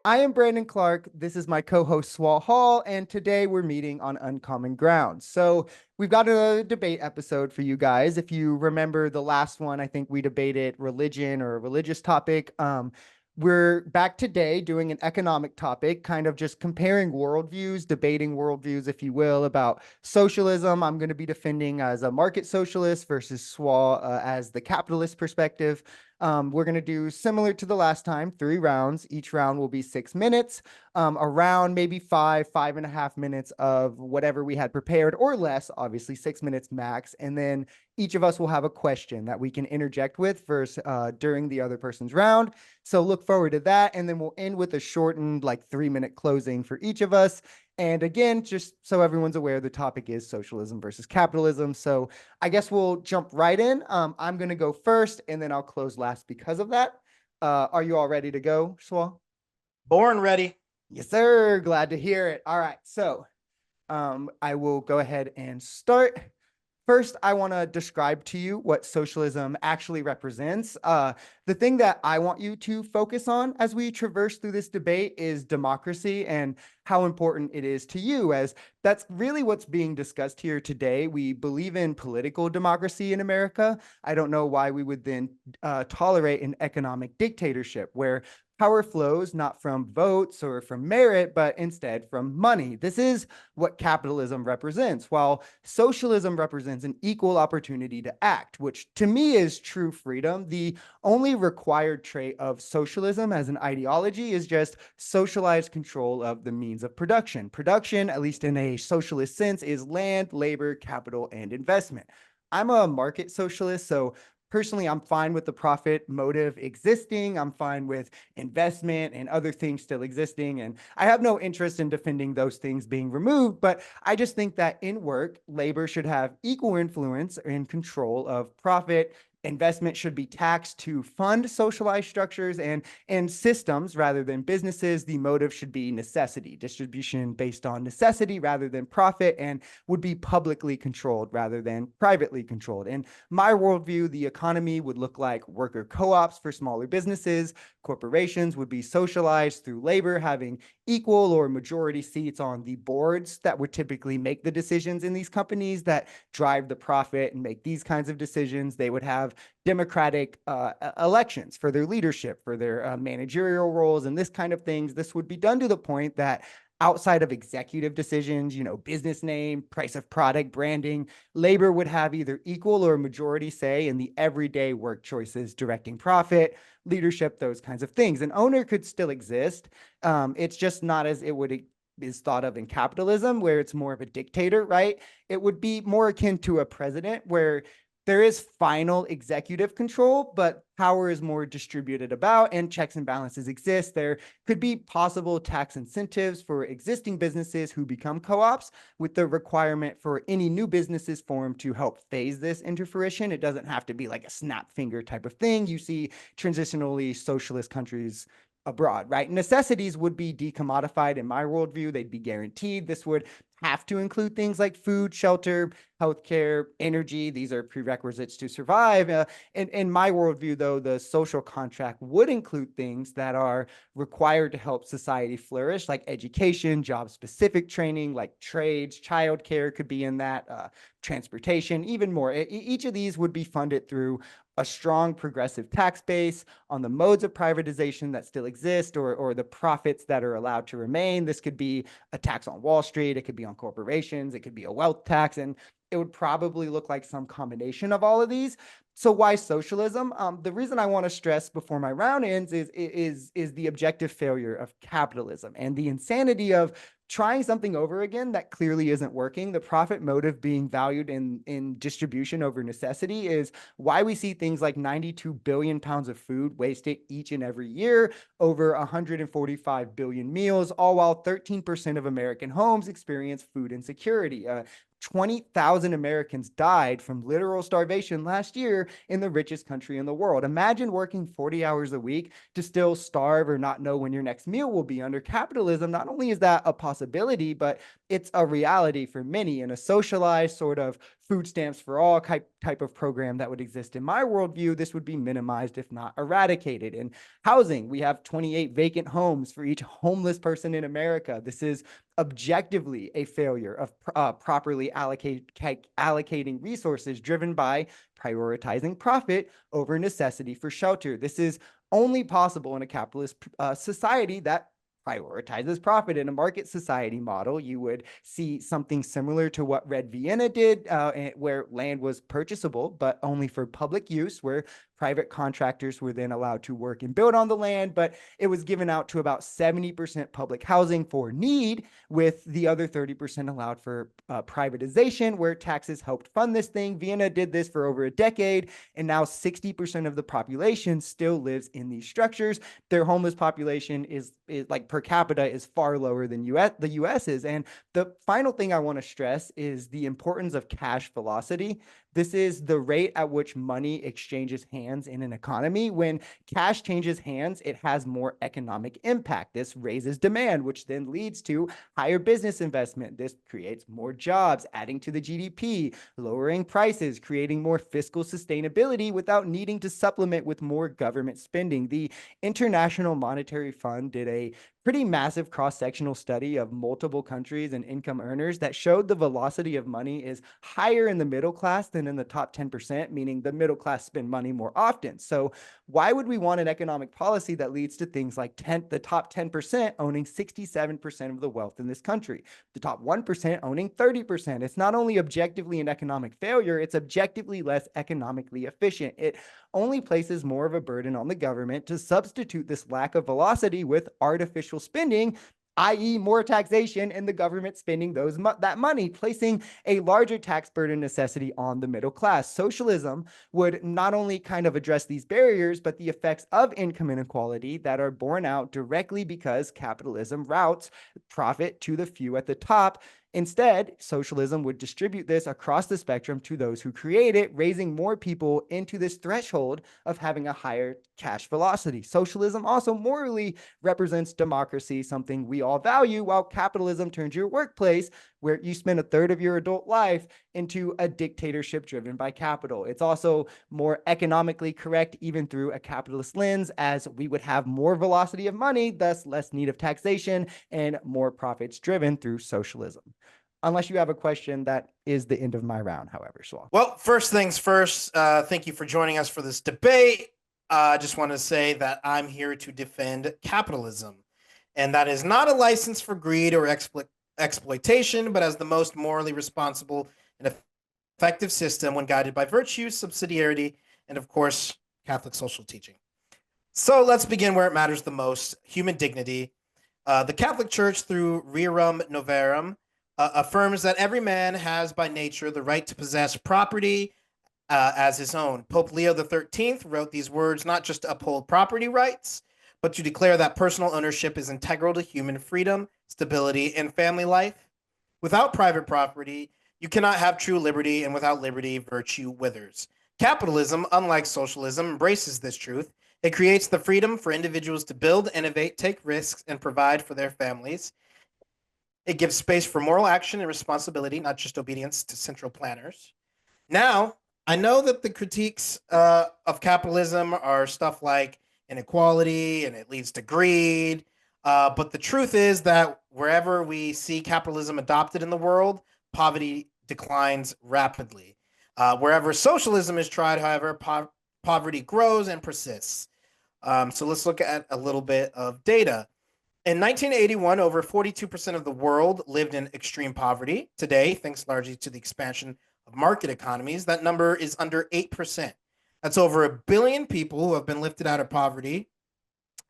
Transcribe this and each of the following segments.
I am Brandon Clark. This is my co-host Swal Hall, and today we're meeting on uncommon ground. So we've got a debate episode for you guys. If you remember the last one, I think we debated religion or a religious topic. We're back today doing an economic topic, kind of just comparing worldviews, debating worldviews, if you will, about socialism. I'm going to be defending as a market socialist versus Swal as the capitalist perspective. We're going to do similar to the last time, 3 rounds. Each round will be 6 minutes, around maybe 5.5 minutes of whatever we had prepared or less, obviously 6 minutes max. And then each of us will have a question that we can interject with during the other person's round. So look forward to that. And then we'll end with a shortened, like 3 minute closing for each of us. And again, just so everyone's aware, the topic is socialism versus capitalism. So I guess we'll jump right in. I'm going to go first and then I'll close last because of that. Are you all ready to go, Swal? Born ready. Yes, sir. Glad to hear it. All right. So I will go ahead and start. First, I want to describe to you what socialism actually represents. The thing that I want you to focus on as we traverse through this debate is democracy and how important it is to you, as that's really what's being discussed here today. We believe in political democracy in America. I don't know why we would then tolerate an economic dictatorship where power flows not from votes or from merit, but instead from money. This is what capitalism represents, while socialism represents an equal opportunity to act, which to me is true freedom. The only required trait of socialism as an ideology is just socialized control of the means of production. Production, at least in a socialist sense, is land, labor, capital, and investment. I'm a market socialist, so personally, I'm fine with the profit motive existing. I'm fine with investment and other things still existing. And I have no interest in defending those things being removed. But I just think that in work, labor should have equal influence and control of profit. Investment should be taxed to fund socialized structures and systems rather than businesses. The motive should be necessity, distribution based on necessity rather than profit, and would be publicly controlled rather than privately controlled. In my worldview, the economy would look like worker co-ops for smaller businesses. Corporations would be socialized through labor, having equal or majority seats on the boards that would typically make the decisions in these companies that drive the profit and make these kinds of decisions. They would have democratic elections for their leadership, for their managerial roles, and this kind of things. This would be done to the point that outside of executive decisions, business name, price of product, branding, labor would have either equal or majority say in the everyday work choices directing profit, leadership, those kinds of things. An owner could still exist. It's just not as it would is thought of in capitalism, where it's more of a dictator, right? It would be more akin to a president where there is final executive control, but power is more distributed about and checks and balances exist. There could be possible tax incentives for existing businesses who become co-ops, with the requirement for any new businesses formed to help phase this into fruition. It doesn't have to be like a snap finger type of thing you see transitionally socialist countries abroad, right? Necessities would be decommodified in my worldview. They'd be guaranteed. This would have to include things like food, shelter, healthcare, energy. These are prerequisites to survive. In my worldview, though, the social contract would include things that are required to help society flourish, like education, job-specific training, like trades, childcare could be in that, transportation, even more. Each of these would be funded through a strong progressive tax base on the modes of privatization that still exist, or the profits that are allowed to remain. This could be a tax on Wall Street. It could be on corporations. It could be a wealth tax. And it would probably look like some combination of all of these. So why socialism? The reason I want to stress before my round ends is the objective failure of capitalism and the insanity of trying something over again that clearly isn't working. The profit motive being valued in distribution over necessity is why we see things like 92 billion pounds of food wasted each and every year, over 145 billion meals, all while 13% of American homes experience food insecurity. 20,000 Americans died from literal starvation last year in the richest country in the world. Imagine working 40 hours a week to still starve or not know when your next meal will be. Under capitalism, not only is that a possibility, but it's a reality for many in a socialized, sort of food stamps for all type of program that would exist in my worldview, this would be minimized, if not eradicated. In housing, we have 28 vacant homes for each homeless person in America. This is objectively a failure of properly allocating resources driven by prioritizing profit over necessity for shelter. This is only possible in a capitalist society that prioritizes profit. In a market society model, you would see something similar to what Red Vienna did, where land was purchasable, but only for public use, where private contractors were then allowed to work and build on the land, but it was given out to about 70% public housing for need, with the other 30% allowed for privatization, where taxes helped fund this thing. Vienna did this for over a decade, and now 60% of the population still lives in these structures. Their homeless population is like per capita is far lower than the US is. And the final thing I want to stress is the importance of cash velocity. This is the rate at which money exchanges hands in an economy. When cash changes hands, it has more economic impact. This raises demand, which then leads to higher business investment. This creates more jobs, adding to the GDP, lowering prices, creating more fiscal sustainability without needing to supplement with more government spending. The International Monetary Fund did a pretty massive cross-sectional study of multiple countries and income earners that showed the velocity of money is higher in the middle class than in the top 10%, meaning the middle class spend money more often. So why would we want an economic policy that leads to things like the top 10% owning 67% of the wealth in this country, the top 1% owning 30%? It's not only objectively an economic failure, it's objectively less economically efficient. It only places more of a burden on the government to substitute this lack of velocity with artificial spending, i.e. more taxation and the government spending that money, placing a larger tax burden necessity on the middle class. Socialism would not only kind of address these barriers, but the effects of income inequality that are borne out directly because capitalism routes profit to the few at the top. Instead, socialism would distribute this across the spectrum to those who create it, raising more people into this threshold of having a higher cash velocity. Socialism also morally represents democracy, something we all value, while capitalism turns your workplace, where you spend a third of your adult life, into a dictatorship driven by capital. It's also more economically correct, even through a capitalist lens, as we would have more velocity of money, thus less need of taxation and more profits driven through socialism. Unless you have a question, that is the end of my round, however, Swal. Well, first things first, thank you for joining us for this debate. I just want to say that I'm here to defend capitalism, and that is not a license for greed or exploitation, but as the most morally responsible and effective system when guided by virtue, subsidiarity, and of course, Catholic social teaching. So let's begin where it matters the most: human dignity. The Catholic Church, through Rerum Novarum, affirms that every man has by nature the right to possess property as his own. Pope Leo XIII wrote these words not just to uphold property rights, but to declare that personal ownership is integral to human freedom, stability, and family life. Without private property, you cannot have true liberty, and without liberty, virtue withers. Capitalism, unlike socialism, embraces this truth. It creates the freedom for individuals to build, innovate, take risks, and provide for their families. It gives space for moral action and responsibility, not just obedience to central planners. Now, I know that the critiques of capitalism are stuff like inequality and it leads to greed. But the truth is that wherever we see capitalism adopted in the world, poverty declines rapidly. Wherever socialism is tried, however, poverty grows and persists. So let's look at a little bit of data. In 1981, over 42% of the world lived in extreme poverty. Today, thanks largely to the expansion of market economies, that number is under 8%. That's over 1 billion people who have been lifted out of poverty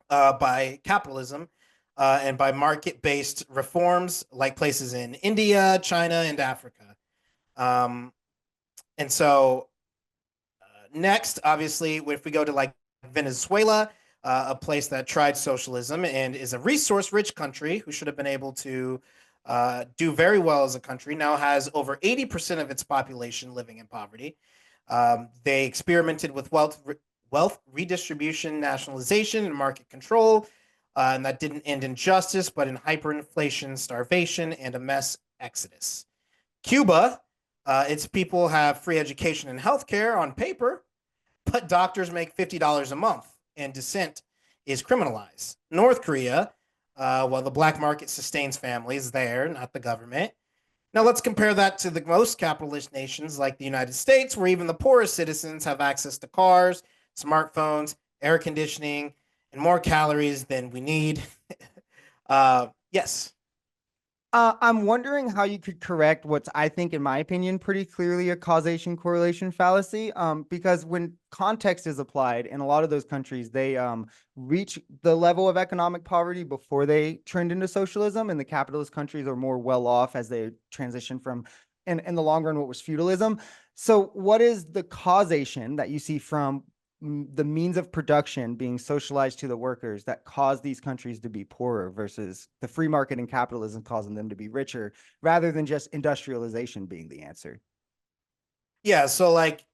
by capitalism and by market-based reforms like places in India, China, and Africa. And so next, obviously, if we go to like Venezuela, a place that tried socialism and is a resource-rich country who should have been able to do very well as a country, now has over 80% of its population living in poverty. They experimented with wealth redistribution, nationalization, and market control, and that didn't end in justice, but in hyperinflation, starvation, and a mass exodus. Cuba Its people have free education and healthcare on paper, but doctors make $50 a month, and dissent is criminalized. North Korea, well, the black market sustains families there, not the government. Now let's compare that to the most capitalist nations like the United States, where even the poorest citizens have access to cars, smartphones, air conditioning, and more calories than we need. Yes. I'm wondering how you could correct what's, I think, in my opinion, pretty clearly a causation correlation fallacy. Because when context is applied in a lot of those countries, they reach the level of economic poverty before they trend into socialism, and the capitalist countries are more well off as they transition from, in the long run, what was feudalism. So, what is the causation that you see from the means of production being socialized to the workers that cause these countries to be poorer versus the free market and capitalism causing them to be richer, rather than just industrialization being the answer? Yeah. So, like,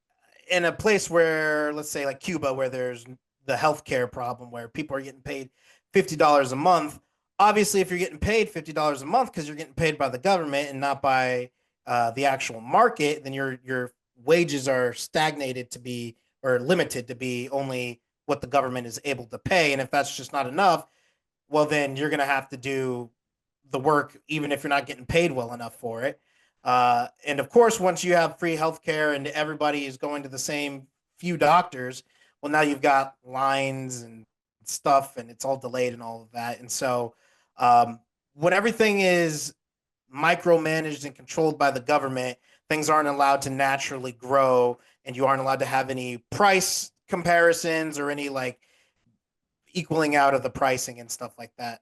in a place where, let's say, like Cuba, where there's the healthcare problem, where people are getting paid $50 a month. Obviously, if you're getting paid $50 a month because you're getting paid by the government and not by the actual market, then your wages are stagnated to be, or limited to be, only what the government is able to pay. And if that's just not enough, well, then you're going to have to do the work, even if you're not getting paid well enough for it. And of course, once you have free healthcare and everybody is going to the same few doctors, well, now you've got lines and stuff, and it's all delayed and all of that. And so, um, when everything is micromanaged and controlled by the government, things aren't allowed to naturally grow, and you aren't allowed to have any price comparisons or any like equaling out of the pricing and stuff like that.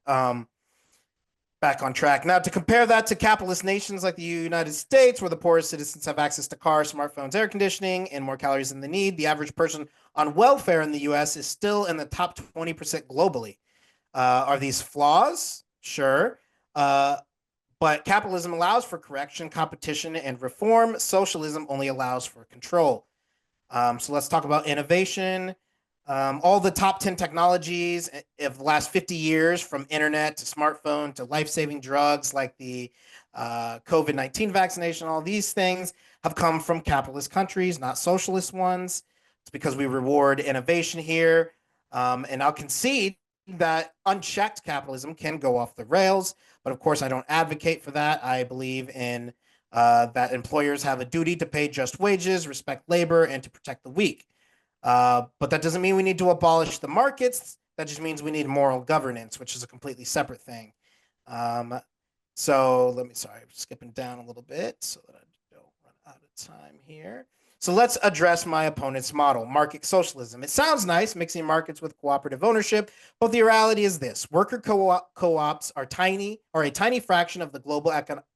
Back on track. Now, to compare that to capitalist nations like the United States, where the poorest citizens have access to cars, smartphones, air conditioning, and more calories than they need, the average person on welfare in the US is still in the top 20% globally. Are these flaws? Sure. But capitalism allows for correction, competition, and reform. Socialism only allows for control. So let's talk about innovation. All the top 10 technologies of the last 50 years, from internet to smartphone to life-saving drugs like the COVID-19 vaccination, all these things have come from capitalist countries, not socialist ones. It's because we reward innovation here. And I'll concede that unchecked capitalism can go off the rails. But of course, I don't advocate for that. I believe in that employers have a duty to pay just wages, respect labor, and to protect the weak. But that doesn't mean we need to abolish the markets. That just means we need moral governance, which is a completely separate thing. Um, so sorry, I'm skipping down a little bit so that I don't run out of time here. So let's address my opponent's model, market socialism. It sounds nice, mixing markets with cooperative ownership, but the reality is this: worker co-ops are a tiny fraction of the global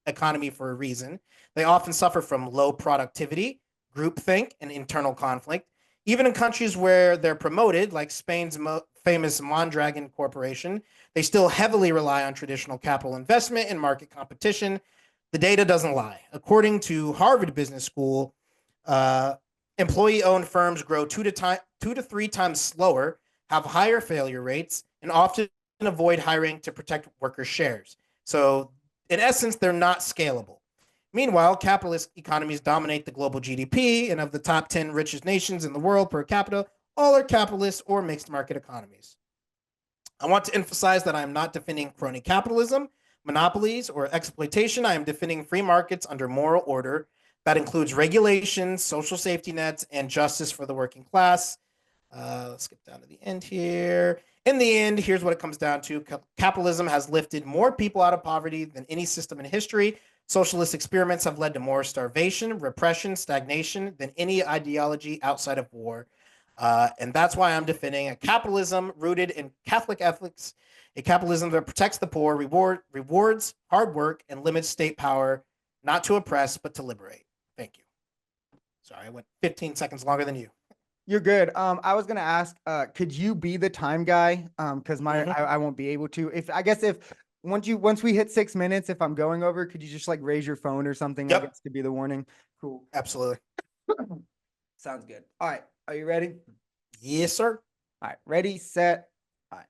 economy for a reason. They often suffer from low productivity, groupthink, and internal conflict. Even in countries where they're promoted, like Spain's famous Mondragon Corporation, they still heavily rely on traditional capital investment and market competition. The data doesn't lie. According to Harvard Business School, uh, employee-owned firms grow 2 to 3 times slower, have higher failure rates, and often avoid hiring to protect workers' shares. So, in essence, they're not scalable. Meanwhile, capitalist economies dominate the global GDP, and of the top 10 richest nations in the world per capita, all are capitalist or mixed market economies. I want to emphasize that I am not defending crony capitalism, monopolies, or exploitation. I am defending free markets under moral order that includes regulations, social safety nets, and justice for the working class. Let's skip down to the end here. In the end, here's what it comes down to: capitalism has lifted more people out of poverty than any system in history. Socialist experiments have led to more starvation, repression, stagnation than any ideology outside of war. And that's why I'm defending a capitalism rooted in Catholic ethics, a capitalism that protects the poor, rewards hard work, and limits state power, not to oppress, but to liberate. Thank you. Sorry, I went 15 seconds longer than you. You're good. I was gonna ask, could you be the time guy? Because Mhm. I won't be able to. If I guess if once we hit 6 minutes, if I'm going over, could you just like raise your phone or something? I Yep, guess to be the warning. Cool. absolutely. Sounds good. All right. Are you ready? Yes, sir. All right. Ready, set. All right.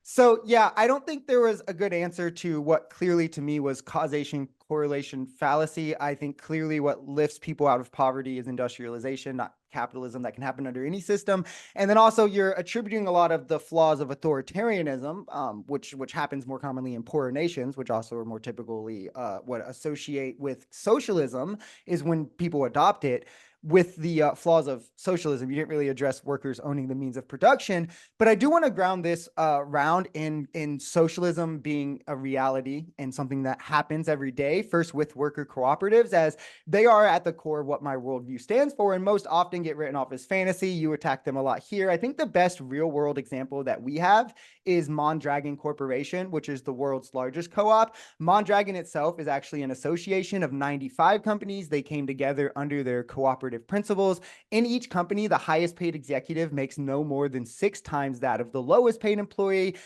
So yeah, I don't think there was a good answer to what clearly to me was causation correlation fallacy. I think clearly what lifts people out of poverty is industrialization, not capitalism. That can happen under any system. And then also you're attributing a lot of the flaws of authoritarianism, which happens more commonly in poorer nations, which also are more typically what associate with socialism is when people adopt it. With the flaws of socialism, you didn't really address workers owning the means of production, but I do want to ground this round in socialism being a reality and something that happens every day. First, with worker cooperatives, as they are at the core of what my worldview stands for, and most often get written off as fantasy. You attack them a lot here. I think the best real world example that we have is Mondragon Corporation, which is the world's largest co-op. Mondragon itself is actually an association of 95 companies. They came together under their cooperative principles. In each company, the highest paid executive makes no more than 6 times that of the lowest paid employee.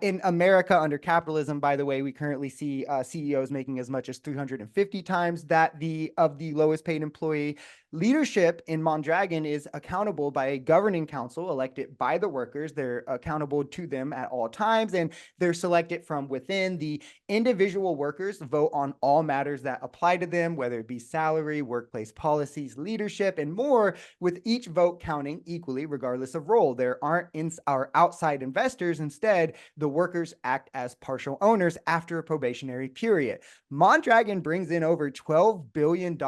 In America, under capitalism, by the way, we currently see CEOs making as much as 350 times that of the lowest paid employee. Leadership in Mondragon is accountable by a governing council elected by the workers. They're accountable to them at all times, and they're selected from within. The individual workers vote on all matters that apply to them, whether it be salary, workplace policies, leadership, and more, with each vote counting equally regardless of role. There aren't our outside investors. Instead, the workers act as partial owners after a probationary period. Mondragon brings in over $12 billion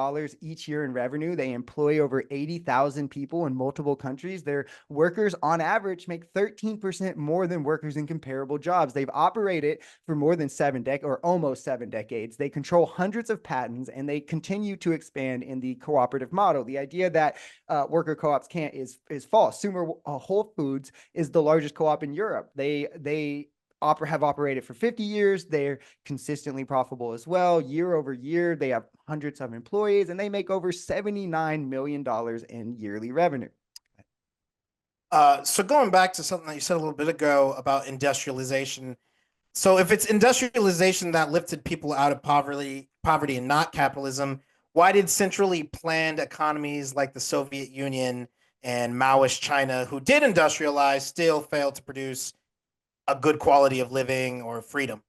each year in revenue. They employ over 80,000 people in multiple countries. Their workers on average make 13% more than workers in comparable jobs. They've operated for more than almost 7 decades. They control hundreds of patents, and they continue to expand in the cooperative model. The idea that worker co-ops can't is false. Whole Foods is the largest co-op in Europe. They have operated for 50 years. They're consistently profitable as well. Year over year, they have hundreds of employees, and they make over $79 million in yearly revenue. So going back to something that you said a little bit ago about industrialization. So if it's industrialization that lifted people out of poverty and not capitalism, why did centrally planned economies like the Soviet Union and Maoist China, who did industrialize, still fail to produce a good quality of living or freedom?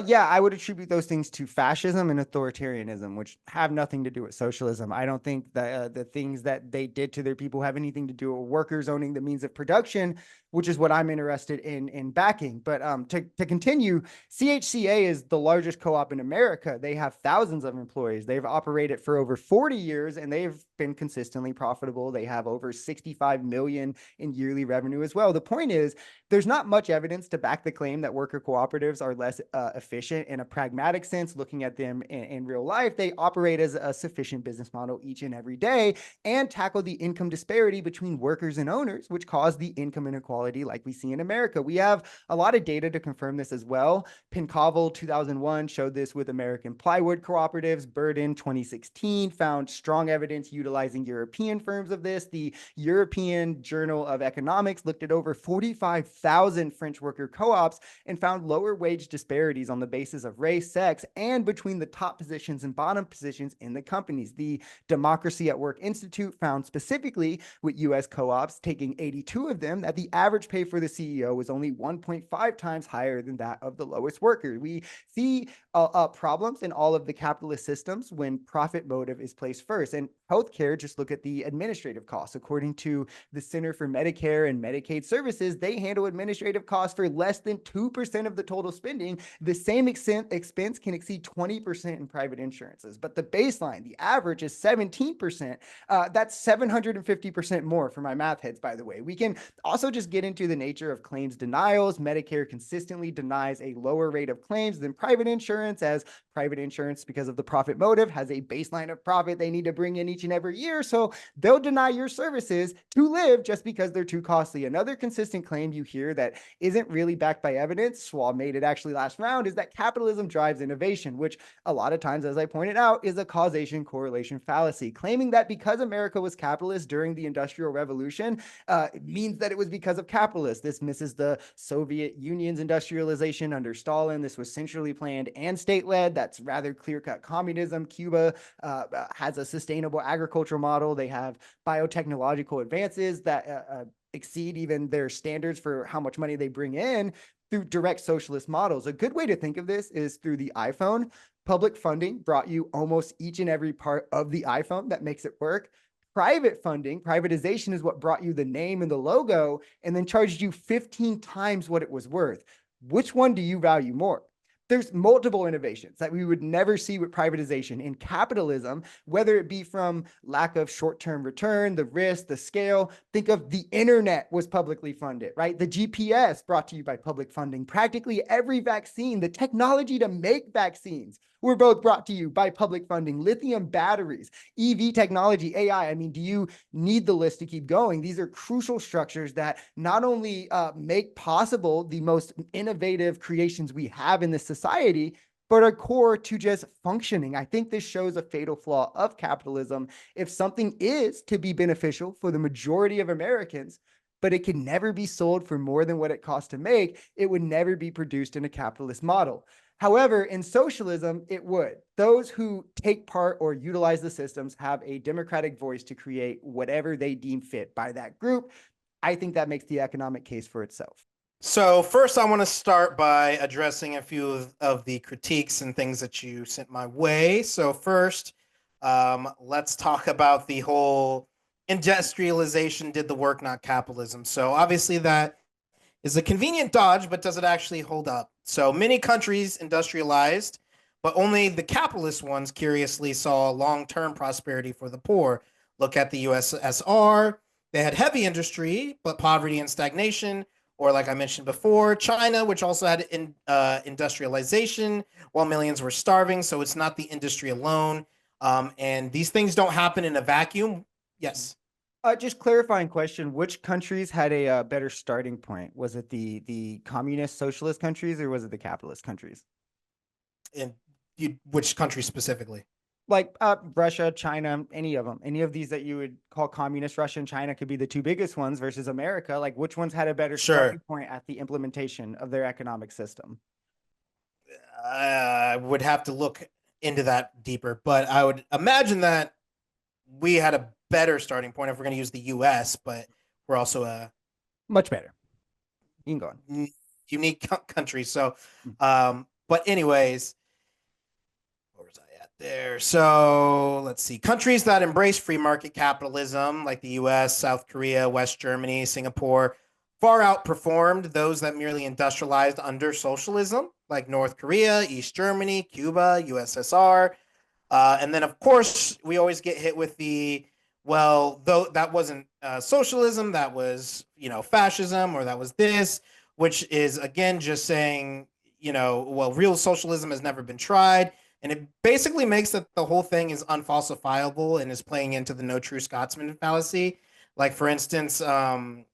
Yeah, I would attribute those things to fascism and authoritarianism, which have nothing to do with socialism. I don't think the things that they did to their people have anything to do with workers owning the means of production, which is what I'm interested in backing. But to continue, CHCA is the largest co-op in America. They have thousands of employees. They've operated for over 40 years, and they've been consistently profitable. They have over 65 million in yearly revenue as well. The point is, there's not much evidence to back the claim that worker cooperatives are less efficient in a pragmatic sense. Looking at them in real life, they operate as a sufficient business model each and every day and tackle the income disparity between workers and owners, which cause the income inequality like we see in America. We have a lot of data to confirm this as well. Pinkovel 2001 showed this with American plywood cooperatives. Burden 2016 found strong evidence utilizing European firms of this. The European Journal of Economics looked at over 45,000 French worker co-ops and found lower wage disparities on the basis of race, sex, and between the top positions and bottom positions in the companies. The Democracy at Work Institute found specifically with US co-ops, taking 82 of them, that the average pay for the CEO was only 1.5 times higher than that of the lowest worker. We see problems in all of the capitalist systems when profit motive is placed first. And healthcare, just look at the administrative costs. According to the Center for Medicare and Medicaid Services, they handle administrative costs for less than 2% of the total spending. The same expense can exceed 20% in private insurances. But the baseline, the average is 17%. That's 750% more for my math heads, by the way. We can also just get into the nature of claims denials. Medicare consistently denies a lower rate of claims than private insurance, as private insurance, because of the profit motive, has a baseline of profit they need to bring in each and every year. So they'll deny your services to live just because they're too costly. Another consistent claim you hear that isn't really backed by evidence, Schwab made it actually last round, is that capitalism drives innovation, which a lot of times, as I pointed out, is a causation correlation fallacy. Claiming that because America was capitalist during the Industrial Revolution means that it was because of capitalists. This misses the Soviet Union's industrialization under Stalin. This was centrally planned and state-led. That's rather clear-cut communism. Cuba has a sustainable agricultural model. They have biotechnological advances that exceed even their standards for how much money they bring in. through direct socialist models. A good way to think of this is through the iPhone. Public funding brought you almost each and every part of the iPhone that makes it work. Private funding, privatization, is what brought you the name and the logo and then charged you 15 times what it was worth. Which one do you value more? There's multiple innovations that we would never see with privatization in capitalism, whether it be from lack of short-term return, the risk, the scale. Think of the internet was publicly funded, right? The GPS brought to you by public funding. Practically every vaccine, the technology to make vaccines were both brought to you by public funding. Lithium batteries, EV technology, AI. I mean, do you need the list to keep going? These are crucial structures that not only make possible the most innovative creations we have in this society, but are core to just functioning. I think this shows a fatal flaw of capitalism. If something is to be beneficial for the majority of Americans, but it can never be sold for more than what it costs to make, it would never be produced in a capitalist model. However, in socialism, it would. Those who take part or utilize the systems have a democratic voice to create whatever they deem fit by that group. I think that makes the economic case for itself. So first, I want to start by addressing a few of the critiques and things that you sent my way. So first, let's talk about the whole industrialization did the work, not capitalism. So obviously that is a convenient dodge, but does it actually hold up? So many countries industrialized, but only the capitalist ones curiously saw long-term prosperity for the poor. Look at the USSR. They had heavy industry, but poverty and stagnation. Or like I mentioned before, China, which also had industrialization while millions were starving. So it's not the industry alone. And these things don't happen in a vacuum. Yes. Just clarifying question: which countries had a better starting point? Was it the communist socialist countries or was it the capitalist countries? In which country specifically? Like Russia, China, any of them, any of these that you would call communist. Russia and China could be the two biggest ones versus America. Like, which ones had a better Sure. starting point at the implementation of their economic system? I would have to look into that deeper, but I would imagine that we had a better starting point if we're going to use the U.S., but we're also a Much better. You can go on. unique country. So, Mm. but anyways, where was I at there? So let's see. Countries that embrace free market capitalism, like the US, South Korea, West Germany, Singapore, far outperformed those that merely industrialized under socialism, like North Korea, East Germany, Cuba, USSR. And then, of course, we always get hit with the, well, though that wasn't socialism, that was, fascism, or that was this, which is, again, just saying, well, real socialism has never been tried. And it basically makes that the whole thing is unfalsifiable and is playing into the no true Scotsman fallacy. Like, for instance, um,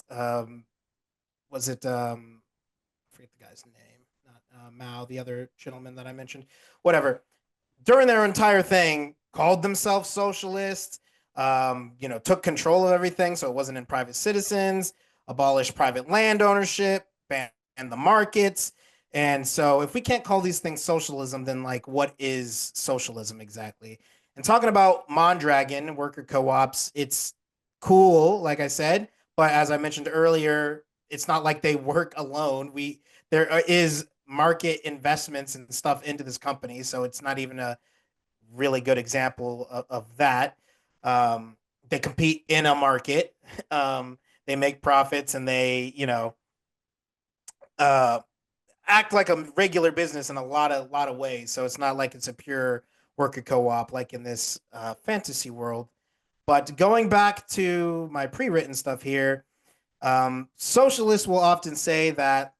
was it, I forget the guy's name, not Mao, the other gentleman that I mentioned, whatever. During their entire thing, called themselves socialists, took control of everything so it wasn't in private citizens, abolished private land ownership, banned the markets. And so if we can't call these things socialism, then like what is socialism exactly? And talking about Mondragon, worker co-ops, it's cool, like I said, but as I mentioned earlier, it's not like they work alone. There is market investments and stuff into this company, so it's not even a really good example of that. They compete in a market. They make profits, and they, uh, act like a regular business in a lot of ways. So it's not like it's a pure worker co-op like in this fantasy world. But going back to my pre-written stuff here, socialists will often say that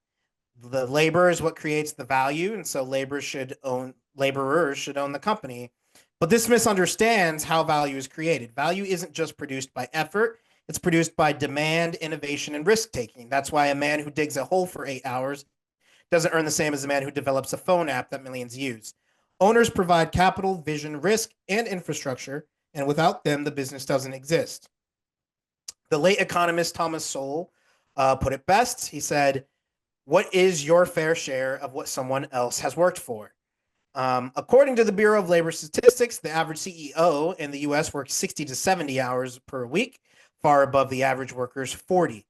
the labor is what creates the value, and so laborers should own the company. But this misunderstands how value is created. Value isn't just produced by effort, it's produced by demand, innovation, and risk taking. That's why a man who digs a hole for 8 hours doesn't earn the same as a man who develops a phone app that millions use. Owners provide capital, vision, risk, and infrastructure, and without them, the business doesn't exist. The late economist Thomas Sowell put it best. He said, "What is your fair share of what someone else has worked for?" According to the Bureau of Labor Statistics, the average CEO in the US works 60 to 70 hours per week, far above the average worker's 40.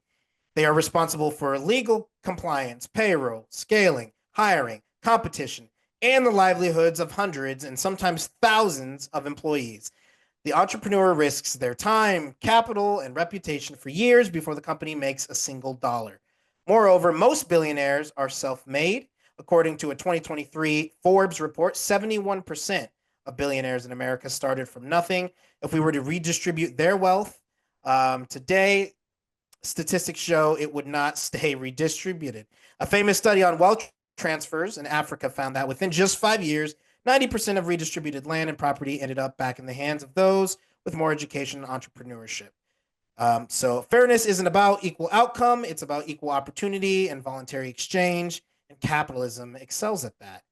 They are responsible for legal compliance, payroll, scaling, hiring, competition, and the livelihoods of hundreds and sometimes thousands of employees. The entrepreneur risks their time, capital, and reputation for years before the company makes a single dollar. Moreover, most billionaires are self made. According to a 2023 Forbes report, 71% of billionaires in America started from nothing. If we were to redistribute their wealth today, statistics show it would not stay redistributed. A famous study on wealth transfers in Africa found that within just 5 years, 90% of redistributed land and property ended up back in the hands of those with more education and entrepreneurship. So fairness isn't about equal outcome, it's about equal opportunity and voluntary exchange, and capitalism excels at that.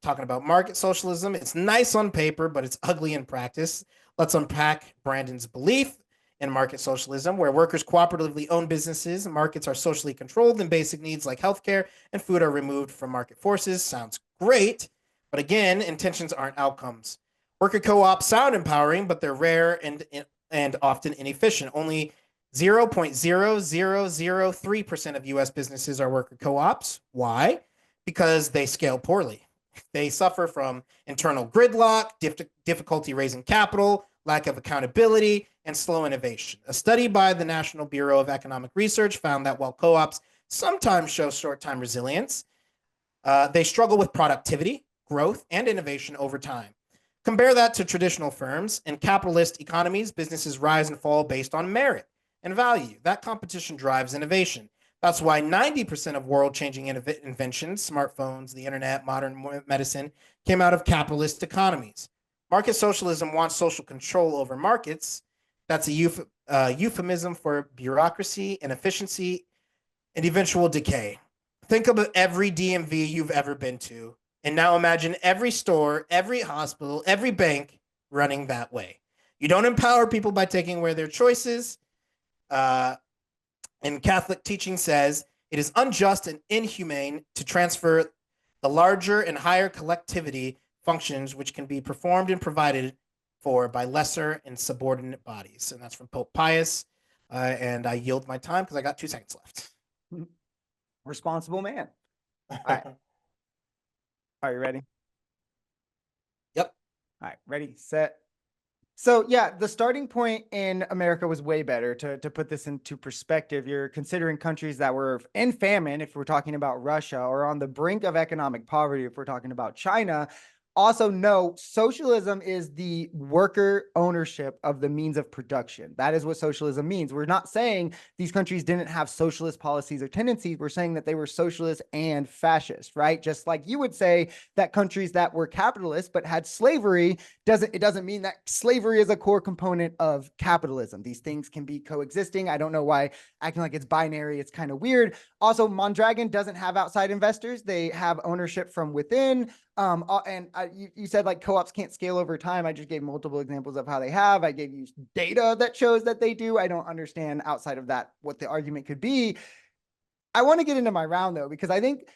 Talking about market socialism, it's nice on paper, but it's ugly in practice. Let's unpack Brandon's belief in market socialism, where workers cooperatively own businesses, markets are socially controlled, and basic needs like healthcare and food are removed from market forces. Sounds great, but again, intentions aren't outcomes. Worker co-ops sound empowering, but they're rare and often inefficient. Only 0.0003% of US businesses are worker co-ops. Why? Because they scale poorly. They suffer from internal gridlock, difficulty raising capital, lack of accountability, and slow innovation. A study by the National Bureau of Economic Research found that while co-ops sometimes show short-time resilience, they struggle with productivity, growth, and innovation over time. Compare that to traditional firms. In capitalist economies, businesses rise and fall based on merit and value. That competition drives innovation. That's why 90% of world-changing inventions, smartphones, the internet, modern medicine, came out of capitalist economies. Market socialism wants social control over markets. That's a euphemism for bureaucracy, inefficiency, and eventual decay. Think of every DMV you've ever been to, and now imagine every store, every hospital, every bank running that way. You don't empower people by taking away their choices. And Catholic teaching says it is unjust and inhumane to transfer the larger and higher collectivity functions which can be performed and provided for by lesser and subordinate bodies. And that's from Pope Pius. And I yield my time because I got 2 seconds left. Responsible man. All right. Are you ready? Yep. All right. Ready, set. So yeah, the starting point in America was way better. To put this into perspective, you're considering countries that were in famine, if we're talking about Russia, or on the brink of economic poverty, if we're talking about China. Also, no, socialism is the worker ownership of the means of production. That is what socialism means. We're not saying these countries didn't have socialist policies or tendencies. We're saying that they were socialist and fascist, right? Just like you would say that countries that were capitalist but had slavery, it doesn't mean that slavery is a core component of capitalism. These things can be coexisting. I don't know why acting like it's binary. It's kind of weird. Also, Mondragon doesn't have outside investors. They have ownership from within. You said like co-ops can't scale over time. I just gave multiple examples of how they have. I gave you data that shows that they do. I don't understand outside of that what the argument could be. I want to get into my round though, because I think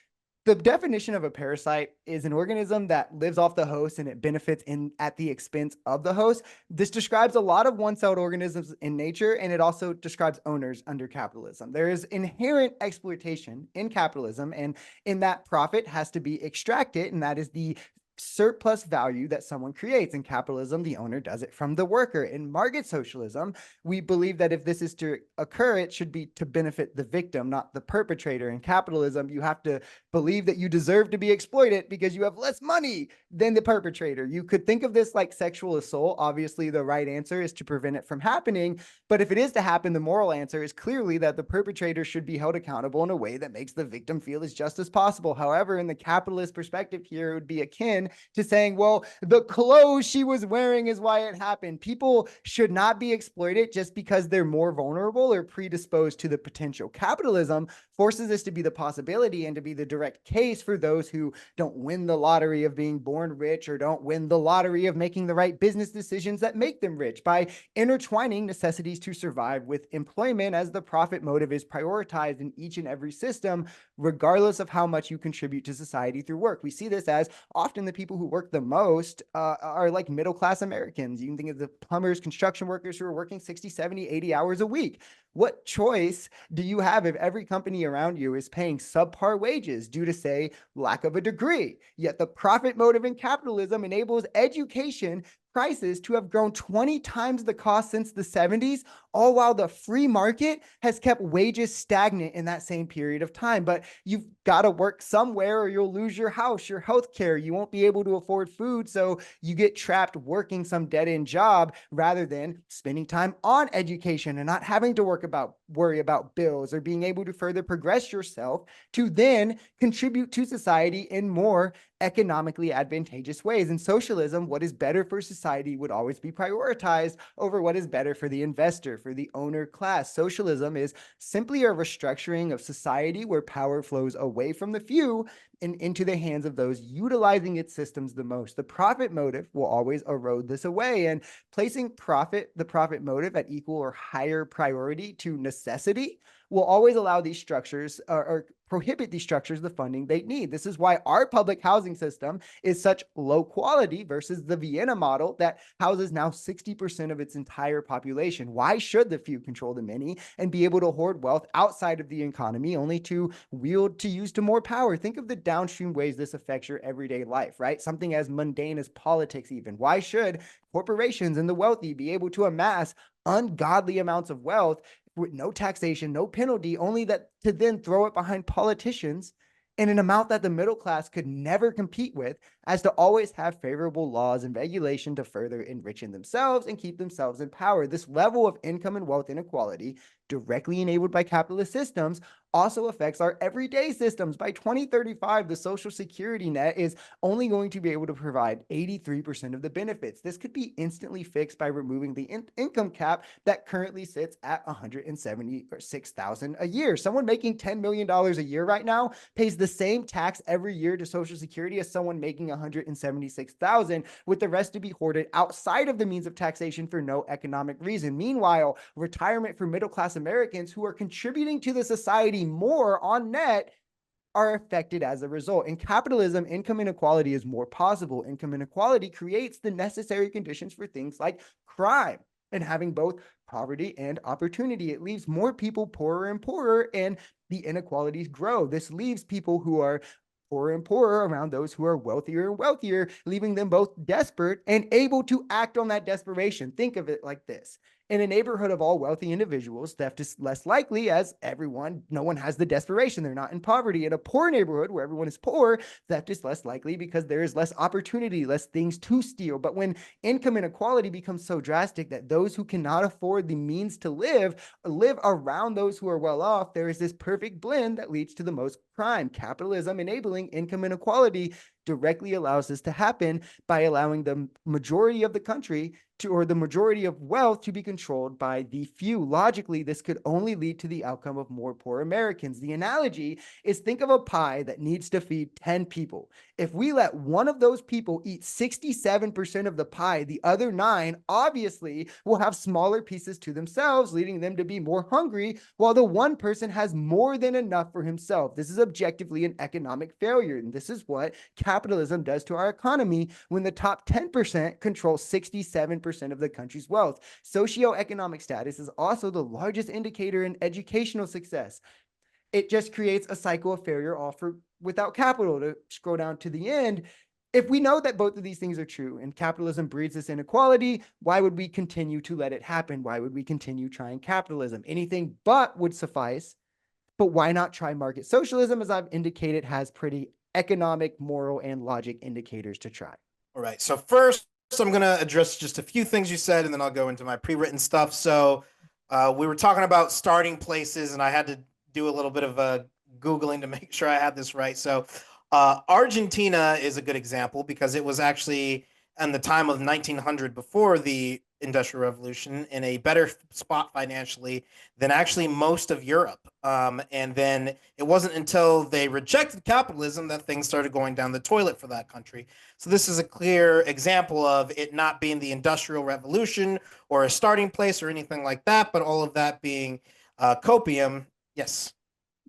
the definition of a parasite is an organism that lives off the host and it benefits at the expense of the host. This describes a lot of one-celled organisms in nature, and it also describes owners under capitalism. There is inherent exploitation in capitalism, and in that profit has to be extracted, and that is the surplus value that someone creates. In capitalism, the owner does it from the worker. In market socialism, we believe that if this is to occur, it should be to benefit the victim, not the perpetrator. In capitalism, you have to believe that you deserve to be exploited because you have less money than the perpetrator. You could think of this like sexual assault. Obviously, the right answer is to prevent it from happening. But if it is to happen, the moral answer is clearly that the perpetrator should be held accountable in a way that makes the victim feel as just as possible. However, in the capitalist perspective here, it would be akin to saying, well, the clothes she was wearing is why it happened. People should not be exploited just because they're more vulnerable or predisposed to the potential. Capitalism forces this to be the possibility and to be the direct case for those who don't win the lottery of being born rich or don't win the lottery of making the right business decisions that make them rich by intertwining necessities to survive with employment as the profit motive is prioritized in each and every system, regardless of how much you contribute to society through work. We see this as often the people who work the most are like middle-class Americans. You can think of the plumbers, construction workers who are working 60, 70, 80 hours a week. What choice do you have if every company around you is paying subpar wages due to, say, lack of a degree? Yet the profit motive in capitalism enables education prices to have grown 20 times the cost since the 70s, all while the free market has kept wages stagnant in that same period of time. But you've got to work somewhere or you'll lose your house, your health care. You won't be able to afford food. So you get trapped working some dead end job rather than spending time on education and not having to worry about bills or being able to further progress yourself to then contribute to society in more economically advantageous ways. In socialism, what is better for society would always be prioritized over what is better for the investor, for the owner class. Socialism is simply a restructuring of society where power flows away from the few and into the hands of those utilizing its systems the most. The profit motive will always erode this away, and placing the profit motive at equal or higher priority to necessity will always allow these structures or prohibit these structures the funding they need. This is why our public housing system is such low quality versus the Vienna model that houses now 60% of its entire population. Why should the few control the many and be able to hoard wealth outside of the economy only to wield to use to more power? Think of the downstream ways this affects your everyday life, right? Something as mundane as politics even. Why should corporations and the wealthy be able to amass ungodly amounts of wealth with no taxation, no penalty, only that to then throw it behind politicians in an amount that the middle class could never compete with, as to always have favorable laws and regulation to further enrichen themselves and keep themselves in power? This level of income and wealth inequality, directly enabled by capitalist systems, also affects our everyday systems. By 2035, the Social Security net is only going to be able to provide 83% of the benefits. This could be instantly fixed by removing the income cap that currently sits at $176,000 a year. Someone making $10 million a year right now pays the same tax every year to Social Security as someone making $176,000, with the rest to be hoarded outside of the means of taxation for no economic reason. Meanwhile, retirement for middle class Americans who are contributing to the society more on net are affected as a result. In capitalism, income inequality is more possible. Income inequality creates the necessary conditions for things like crime and having both poverty and opportunity. It leaves more people poorer and poorer, and the inequalities grow. This leaves people who are poorer and poorer around those who are wealthier and wealthier, leaving them both desperate and able to act on that desperation. Think of it like this. In a neighborhood of all wealthy individuals, theft is less likely as no one has the desperation. They're not in poverty. In a poor neighborhood where everyone is poor, theft is less likely because there is less opportunity, less things to steal. But when income inequality becomes so drastic that those who cannot afford the means to live around those who are well off, there is this perfect blend that leads to the most crime. Capitalism enabling income inequality directly allows this to happen by allowing the majority of the country or the majority of wealth to be controlled by the few. Logically, this could only lead to the outcome of more poor Americans. The analogy is, think of a pie that needs to feed 10 people. If we let one of those people eat 67% of the pie, the other 9 obviously will have smaller pieces to themselves, leading them to be more hungry, while the one person has more than enough for himself. This is objectively an economic failure, and this is what capitalism does to our economy when the top 10% control 67% of the country's wealth. Socioeconomic status is also the largest indicator in educational success. It just creates a cycle of failure without capital. To scroll down to the end, if we know that both of these things are true and capitalism breeds this inequality, why would we continue to let it happen? Why would we continue trying capitalism? Anything but would suffice. But why not try market socialism? As I've indicated, has pretty economic, moral, and logic indicators to try. All right. So first, I'm going to address just a few things you said, and then I'll go into my pre-written stuff. So we were talking about starting places, and I had to do a little bit of Googling to make sure I had this right. So Argentina is a good example because it was actually in the time of 1900, before the Industrial Revolution, in a better spot financially than actually most of Europe. And then it wasn't until they rejected capitalism that things started going down the toilet for that country. So this is a clear example of it not being the Industrial Revolution or a starting place or anything like that, but all of that being copium. Yes.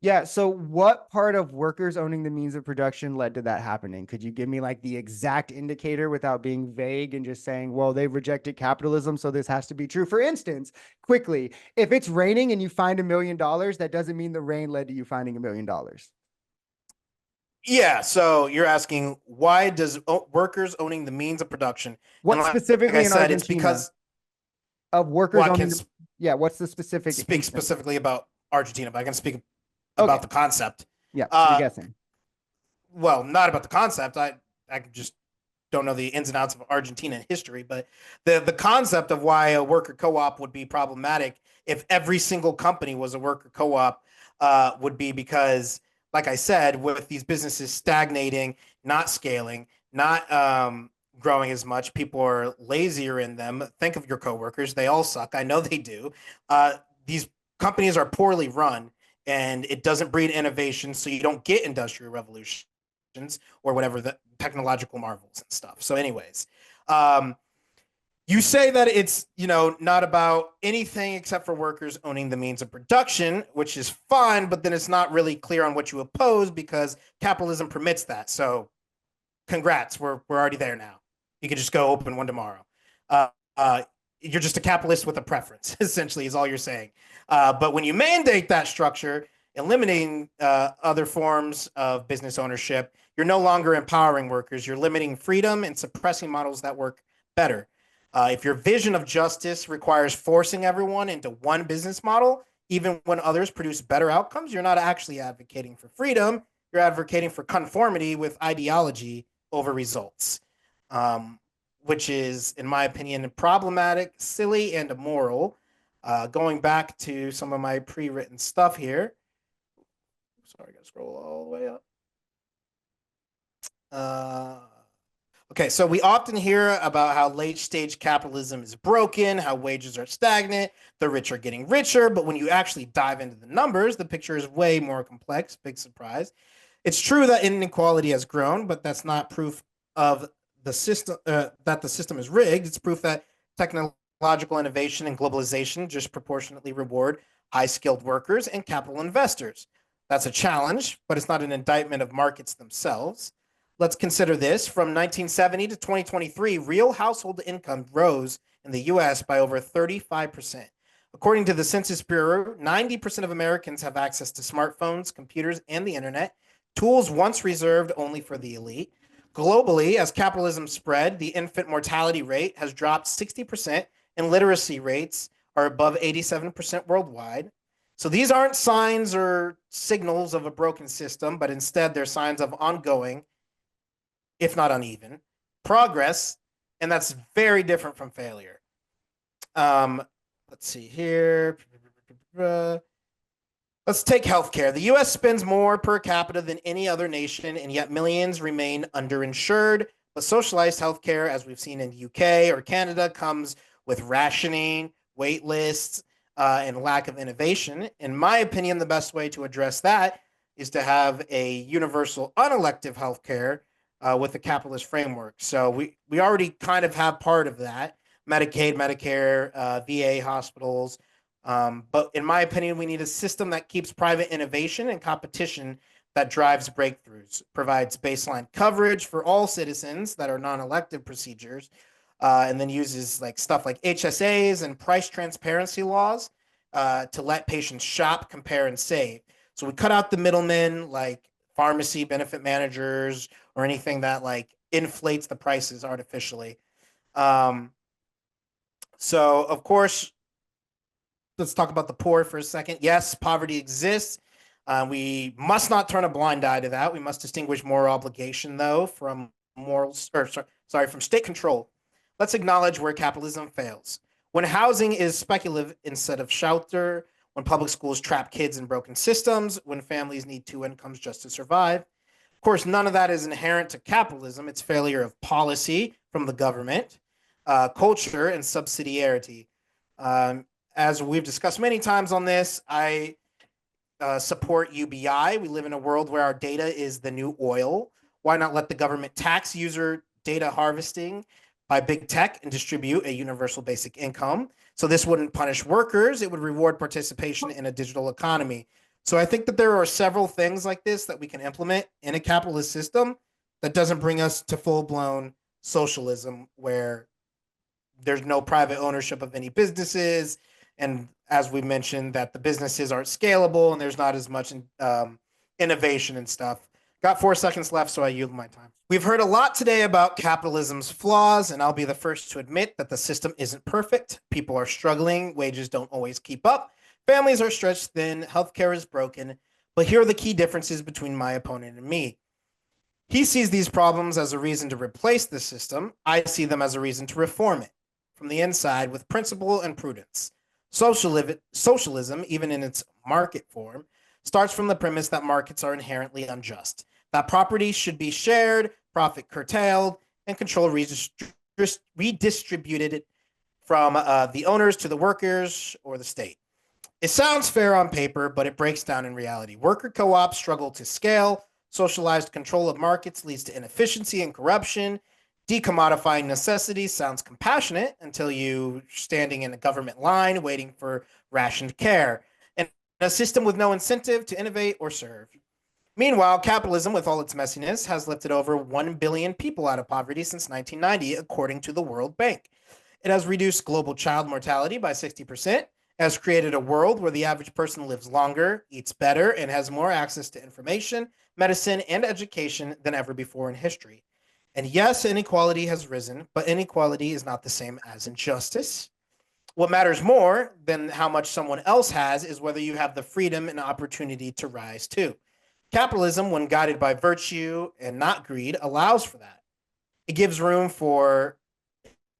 Yeah. So, what part of workers owning the means of production led to that happening? Could you give me like the exact indicator without being vague and just saying, well, they've rejected capitalism, so this has to be true? For instance, quickly, if it's raining and you find $1 million, that doesn't mean the rain led to you finding $1 million. Yeah, so you're asking why does workers owning the means of production, and What like I specifically in said, it's Argentina because, of well, workers I can owning the, yeah, what's the specific speak instance? specifically about Argentina, but I can speak Okay. about the concept. Yeah. So you're Uh, guessing. well, not about the concept. I just don't know the ins and outs of Argentina history, but the concept of why a worker co-op would be problematic if every single company was a worker co-op would be because, like I said, with these businesses stagnating, not scaling, not growing as much, people are lazier in them. Think of your coworkers; they all suck. I know they do. Uh, these companies are poorly run, and it doesn't breed innovation, so you don't get industrial revolution or whatever the technological marvels and stuff. So, anyways, um, you say that it's not about anything except for workers owning the means of production, which is fine, but then it's not really clear on what you oppose because capitalism permits that. So, congrats, we're already there now. You could just go open one tomorrow. Uh, uh, you're just a capitalist with a preference, essentially, is all you're saying. But when you mandate that structure, eliminating other forms of business ownership, you're no longer empowering workers. You're limiting freedom and suppressing models that work better. If your vision of justice requires forcing everyone into one business model, even when others produce better outcomes, you're not actually advocating for freedom. You're advocating for conformity with ideology over results, um, which is, in my opinion, problematic, silly, and immoral. Going back to some of my pre-written stuff here. Sorry, I gotta scroll all the way up. Uh, okay, so we often hear about how late stage capitalism is broken, how wages are stagnant, the rich are getting richer, but when you actually dive into the numbers, the picture is way more complex. Big surprise. It's true that inequality has grown, but that's not proof of the system that the system is rigged. It's proof that technological innovation and globalization disproportionately reward high-skilled workers and capital investors. That's a challenge, but it's not an indictment of markets themselves. Let's consider this. From 1970 to 2023, real household income rose in the US by over 35%. According to the Census Bureau, 90% of Americans have access to smartphones, computers, and the internet, tools once reserved only for the elite. Globally, as capitalism spread, the infant mortality rate has dropped 60%, and literacy rates are above 87% worldwide. So these aren't signs or signals of a broken system, but instead they're signs of ongoing, if not uneven, progress, and that's very different from failure. Um, let's see here. Let's take healthcare. The US spends more per capita than any other nation, and yet millions remain underinsured. But socialized healthcare, as we've seen in the UK or Canada, comes with rationing, wait lists, and lack of innovation. In my opinion, the best way to address that is to have a universal unelective healthcare with a capitalist framework. So we already kind of have part of that: Medicaid, Medicare, VA hospitals, but in my opinion, we need a system that keeps private innovation and competition that drives breakthroughs, provides baseline coverage for all citizens that are non-elective procedures, and then uses like stuff like HSAs and price transparency laws to let patients shop, compare, and save. So we cut out the middlemen like pharmacy benefit managers or anything that like inflates the prices artificially. Um, so of course, let's talk about the poor for a second. Yes, poverty exists. We must not turn a blind eye to that. We must distinguish moral obligation, though, from from state control. Let's acknowledge where capitalism fails. When housing is speculative instead of shelter, when public schools trap kids in broken systems, when families need two incomes just to survive. Of course, none of that is inherent to capitalism. It's failure of policy from the government, culture, and subsidiarity. Um, as we've discussed many times on this, I support UBI. We live in a world where our data is the new oil. Why not let the government tax user data harvesting by big tech and distribute a universal basic income? So this wouldn't punish workers, it would reward participation in a digital economy. So I think that there are several things like this that we can implement in a capitalist system that doesn't bring us to full blown socialism where there's no private ownership of any businesses, and as we mentioned, that the businesses aren't scalable and there's not as much innovation and stuff. Got 4 seconds left, so I yield my time. We've heard a lot today about capitalism's flaws, and I'll be the first to admit that the system isn't perfect. People are struggling, wages don't always keep up, families are stretched thin, healthcare is broken. But here are the key differences between my opponent and me. He sees these problems as a reason to replace the system. I see them as a reason to reform it from the inside with principle and prudence. Socialism, even in its market form, starts from the premise that markets are inherently unjust, that property should be shared, profit curtailed, and control redistributed from the owners to the workers or the state. It sounds fair on paper, but it breaks down in reality. Worker co ops struggle to scale. Socialized control of markets leads to inefficiency and corruption. Decommodifying necessity sounds compassionate until you standing in a government line waiting for rationed care. And a system with no incentive to innovate or serve. Meanwhile, capitalism, with all its messiness, has lifted over 1 billion people out of poverty since 1990, according to the World Bank. It has reduced global child mortality by 60%, has created a world where the average person lives longer, eats better, and has more access to information, medicine, and education than ever before in history. And yes, inequality has risen, but inequality is not the same as injustice. What matters more than how much someone else has is whether you have the freedom and opportunity to rise too. Capitalism, when guided by virtue and not greed, allows for that. It gives room for,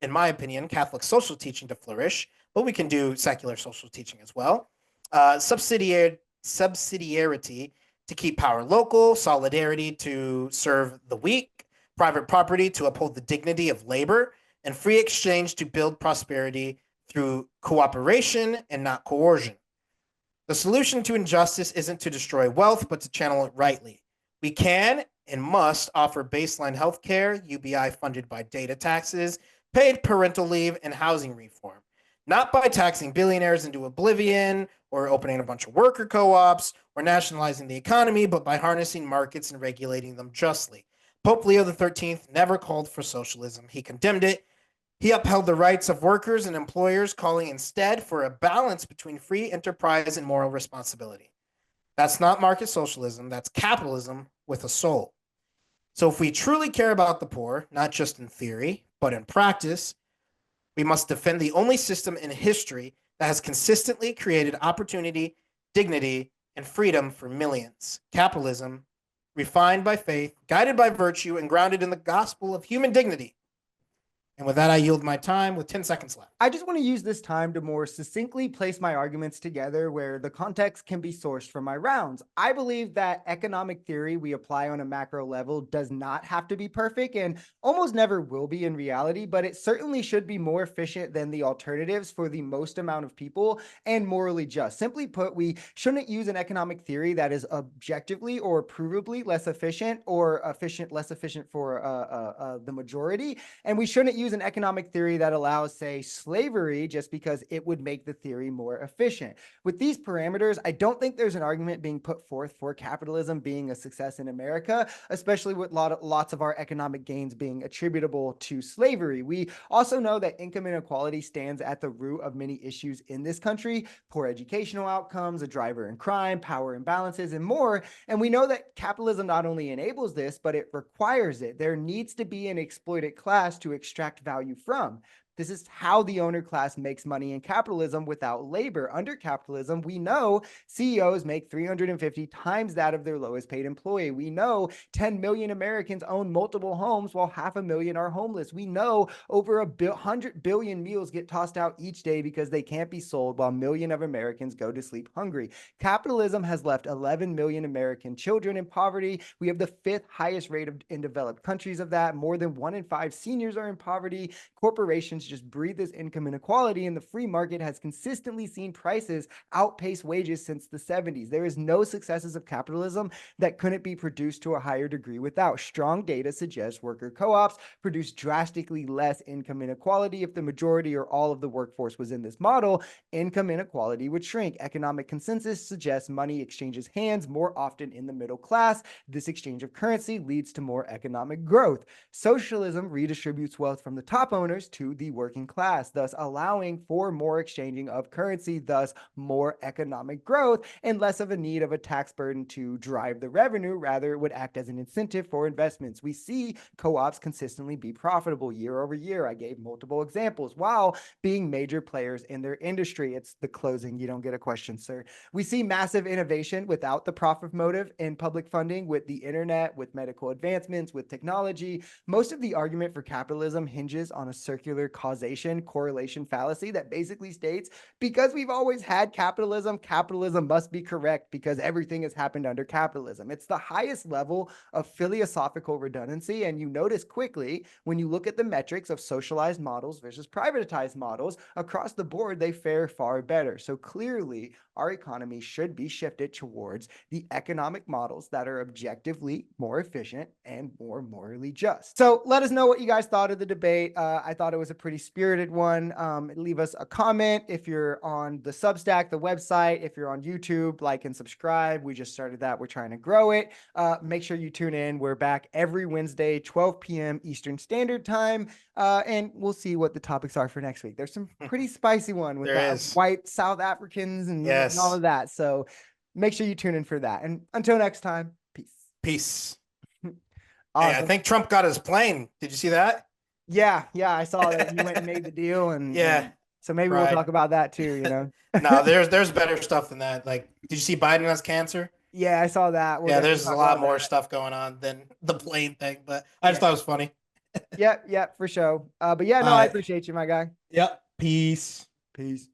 in my opinion, Catholic social teaching to flourish, but we can do secular social teaching as well. Subsidiarity to keep power local, solidarity to serve the weak, private property to uphold the dignity of labor, and free exchange to build prosperity through cooperation and not coercion. The solution to injustice isn't to destroy wealth, but to channel it rightly. We can and must offer baseline health care, UBI funded by data taxes, paid parental leave, and housing reform. Not by taxing billionaires into oblivion or opening a bunch of worker co ops or nationalizing the economy, but by harnessing markets and regulating them justly. Pope Leo XIII never called for socialism, he condemned it. He upheld the rights of workers and employers, calling instead for a balance between free enterprise and moral responsibility. That's not market socialism, that's capitalism with a soul. So if we truly care about the poor, not just in theory, but in practice, we must defend the only system in history that has consistently created opportunity, dignity, and freedom for millions. Capitalism, refined by faith, guided by virtue, and grounded in the gospel of human dignity. And with that, I yield my time with 10 seconds left. I just want to use this time to more succinctly place my arguments together where the context can be sourced from my rounds. I believe that economic theory we apply on a macro level does not have to be perfect and almost never will be in reality, but it certainly should be more efficient than the alternatives for the most amount of people and morally just. Simply put, we shouldn't use an economic theory that is objectively or provably less efficient or less efficient for the majority. And we shouldn't use an economic theory that allows, say, slavery just because it would make the theory more efficient. With these parameters, I don't think there's an argument being put forth for capitalism being a success in America, especially with lots of our economic gains being attributable to slavery. We also know that income inequality stands at the root of many issues in this country: poor educational outcomes, a driver in crime, power imbalances, and more. And we know that capitalism not only enables this, but it requires it. There needs to be an exploited class to extract value from. This is how the owner class makes money in capitalism without labor. Under capitalism, we know CEOs make 350 times that of their lowest paid employee. We know 10 million Americans own multiple homes while 500,000 are homeless. We know over 100 billion meals get tossed out each day because they can't be sold while a million of Americans go to sleep hungry. Capitalism has left 11 million American children in poverty. We have the fifth highest rate in developed countries of that. More than 1 in 5 seniors are in poverty. Corporations just breed this income inequality, and the free market has consistently seen prices outpace wages since the 70s. There is no successes of capitalism that couldn't be produced to a higher degree without. Strong data suggests worker co-ops produce drastically less income inequality. If the majority or all of the workforce was in this model, income inequality would shrink. Economic consensus suggests money exchanges hands more often in the middle class. This exchange of currency leads to more economic growth. Socialism redistributes wealth from the top owners to the working class, thus allowing for more exchanging of currency, thus more economic growth and less of a need of a tax burden to drive the revenue. Rather, it would act as an incentive for investments. We see co-ops consistently be profitable year over year. I gave multiple examples while being major players in their industry. It's the closing. You don't get a question, sir. We see massive innovation without the profit motive in public funding, with the internet, with medical advancements, with technology. Most of the argument for capitalism hinges on a circular causation correlation fallacy that basically states because we've always had capitalism, capitalism must be correct because everything has happened under capitalism. It's the highest level of philosophical redundancy. And you notice quickly when you look at the metrics of socialized models versus privatized models across the board, they fare far better. So clearly, our economy should be shifted towards the economic models that are objectively more efficient and more morally just. So let us know what you guys thought of the debate. I thought it was a pretty spirited one. Leave us a comment if you're on the Substack, the website. If you're on YouTube, like and subscribe. We just started that. We're trying to grow it. Make sure you tune in. We're back every Wednesday, 12 p.m. Eastern Standard Time. And we'll see what the topics are for next week. There's some pretty spicy one with white South Africans and all of that. So make sure you tune in for that. And until next time, peace. Peace. Awesome. Hey, I think Trump got his plane. Did you see that? Yeah, I saw that he went and made the deal, and yeah. So maybe we'll talk about that too. No, there's better stuff than that. Like, did you see Biden has cancer? Yeah, I saw that. Yeah, there's a lot more stuff going on than the plane thing, but I just thought it was funny. Yeah, for sure. But yeah, no, I appreciate you, my guy. Yep. Peace. Peace.